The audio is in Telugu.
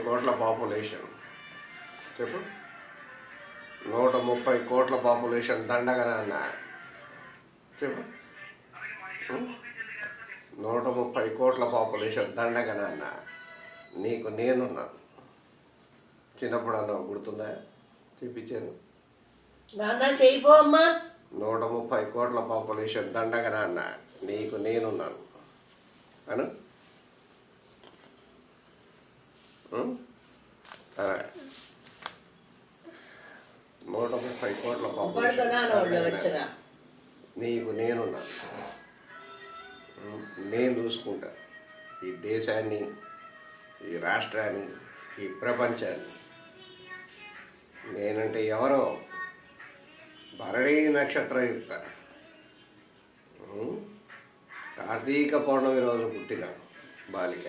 కోట్ల పాపులేషన్. చెప్పు, 130 కోట్ల పాపులేషన్ దండగన అన్న. చెప్పు, 130 కోట్ల పాపులేషన్ దండగన అన్న. నీకు నేనున్నాను. చిన్నప్పుడు అన్న గుర్తుందా? చూపించాను. 130 కోట్ల పాపులేషన్ దండగన అన్న. నీకు నేనున్నాను అను. 130 కోట్ల పాపులేషన్ నీకు నేనున్నాను. నేను చూసుకుంటా ఈ దేశాన్ని, ఈ రాష్ట్రాన్ని, ఈ ప్రపంచాన్ని. నేనంటే ఎవరో భరణీ నక్షత్రయుక్త కార్తీక పౌర్ణమి రోజు పుట్టిన బాలిక.